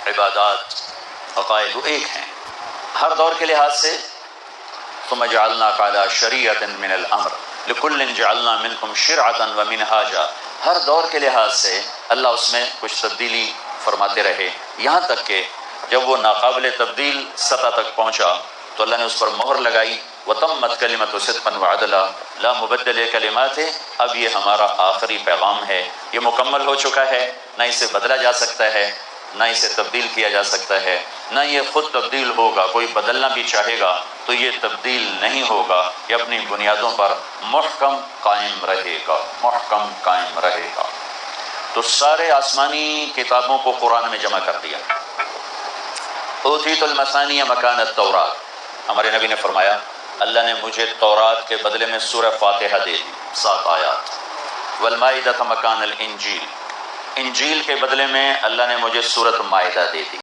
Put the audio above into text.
عبادات عقائد وہ ایک ہیں ہر دور کے لحاظ سے. ثم جعلناک علی شریعۃ من الامر لکل جعلنا منکم شرعۃ ومنہاجا. ہر دور کے لحاظ سے اللہ اس میں کچھ تبدیلی فرماتے رہے، یہاں تک کہ جب وہ ناقابل تبدیل سطح تک پہنچا تو اللہ نے اس پر مہر لگائی. وتمت کلمۃ صدقا وعدلا لا مبدل کلماتہ. اب یہ ہمارا آخری پیغام ہے، یہ مکمل ہو چکا ہے، نہ اسے بدلا جا سکتا ہے، نہ اسے تبدیل کیا جا سکتا ہے، نہ یہ خود تبدیل ہوگا. کوئی بدلنا بھی چاہے گا تو یہ تبدیل نہیں ہوگا، یہ اپنی بنیادوں پر محکم قائم رہے گا، محکم قائم رہے گا. تو سارے آسمانی کتابوں کو قرآن میں جمع کر دیا. اوتیت المثانی مکان التورات. ہمارے نبی نے فرمایا اللہ نے مجھے تورات کے بدلے میں سورہ فاتحہ دے دی 7 آیات. والمائدۃ مکان الانجیل. انجیل کے بدلے میں اللہ نے مجھے سورۃ مائدہ دے دی.